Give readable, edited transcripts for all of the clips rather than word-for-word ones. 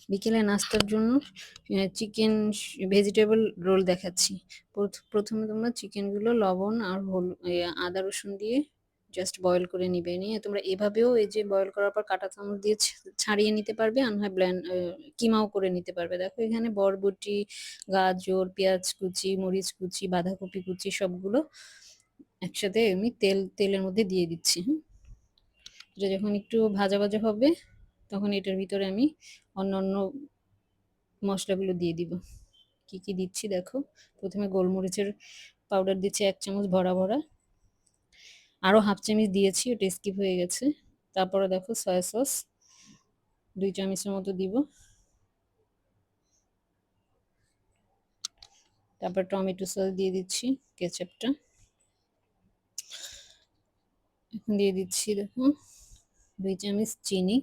বিকেলে নাস্তার জন্য চিকেন ভেজিটেবল রোল দেখাচ্ছি। প্রথমে তোমরা চিকেনগুলো লবণ আর আদা রসুন দিয়ে জাস্ট বয়েল করে নিবে, নিয়ে তোমরা এভাবেও এই যে বয়েল করার পর কাঁটা চামচ দিয়ে ছাড়িয়ে নিতে পারবে, আর নয় কিমাও করে নিতে পারবে। দেখো এখানে বরবটি, গাজর, পেঁয়াজ কুচি, মরিচ কুচি, বাঁধাকপি কুচি সবগুলো একসাথে আমি তেলের মধ্যে দিয়ে দিচ্ছি। এটা যখন একটু ভাজা ভাজা হবে তখন এটার ভিতরে আমি অন্যান্য মশলাগুলো দিয়ে দিব। কি কি দিচ্ছি দেখো। প্রথমে গোলমরিচের পাউডার দিচ্ছি 1 চামচ ভরা ভরা, আরো হাফ চামচ দিয়েছি, ওটা স্কিপ হয়ে গেছে। তারপরে দেখো সয়া সস 2 চামচের মতো দিব। তারপর টমেটো সস দিয়ে দিচ্ছি, কেচাপটা। এখন দিয়ে দিচ্ছি দেখো 2 চামচ চিনি,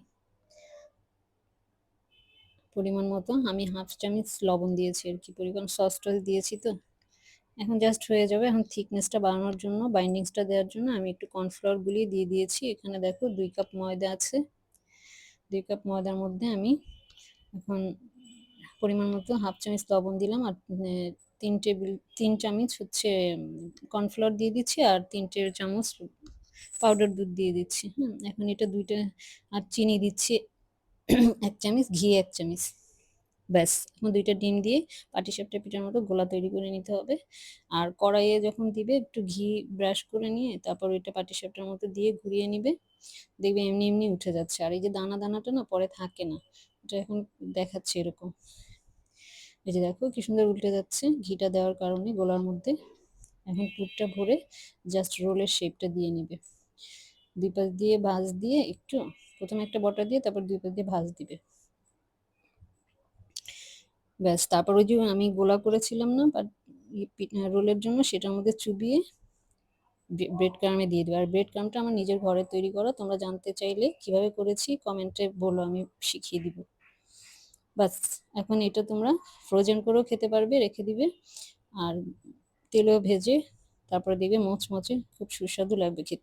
পরিমাণ মতো। আমি হাফ চামচ লবণ দিয়েছি আর কি, পরিমাণ সস টস দিয়েছি তো। এখন জাস্ট হয়ে যাবে। এখন থিকনেসটা বাড়ানোর জন্য, বাইন্ডিংসটা দেওয়ার জন্য আমি একটু কর্নফ্লাওয়ার গুলিয়ে দিয়ে দিয়েছি। এখানে দেখো 2 কাপ ময়দা আছে। 2 কাপ ময়দার মধ্যে আমি এখন পরিমাণ মতো হাফ চামচ লবণ দিলাম, আর 3 চামচ হচ্ছে কর্নফ্লাওয়ার দিয়ে দিচ্ছি, আর 3 চামচ পাউডার দুধ দিয়ে দিচ্ছি। এখন এটা দুইটা, আর চিনি দিচ্ছি 1 চামচ, ঘি 1 চামচ। ব্যাস, এখন 2টা ডিম দিয়ে পাটিসাপটা পিঠার মতো গোলা তৈরি করে নিতে হবে। আর কড়াইয়ে যখন দিবে একটু ঘি ব্রাশ করে নিয়ে তারপর ওইটা পাটিসাপটার মতো দিয়ে ঘুরিয়ে নিবে, দেখবে এমনি এমনি উঠে যাচ্ছে। আর এই যে দানা দানাটা না পরে থাকে না, এটা এখন দেখাচ্ছে এরকম। এই যে দেখো কি সুন্দর উল্টে যাচ্ছে ঘিটা দেওয়ার কারণে গোলার মধ্যে। এখন পুরটা ভরে জাস্ট রোলের শেপটা দিয়ে নিবে। 2 পাশ দিয়ে ভাঁজ দিয়ে একটু, প্রথমে একটা বটা দিয়ে তারপর 2 পাশ দিয়ে ভাঁজ দিবে। ব্যাস, তারপর ওই যে আমি গোলা করেছিলাম না রোলের জন্য, সেটার মধ্যে চুবিয়ে ব্রেড ক্রামে দিয়ে দেবে। আর ব্রেড ক্রামটা আমার নিজের ঘরে তৈরি করা, তোমরা জানতে চাইলে কিভাবে করেছি কমেন্টে বলো, আমি শিখিয়ে দিব। বাস, এখন এটা তোমরা ফ্রোজেন করেও খেতে পারবে, রেখে দিবে, আর তেলেও ভেজে তারপরে দেখবে মচমচে খুব সুস্বাদু লাগবে খেতে।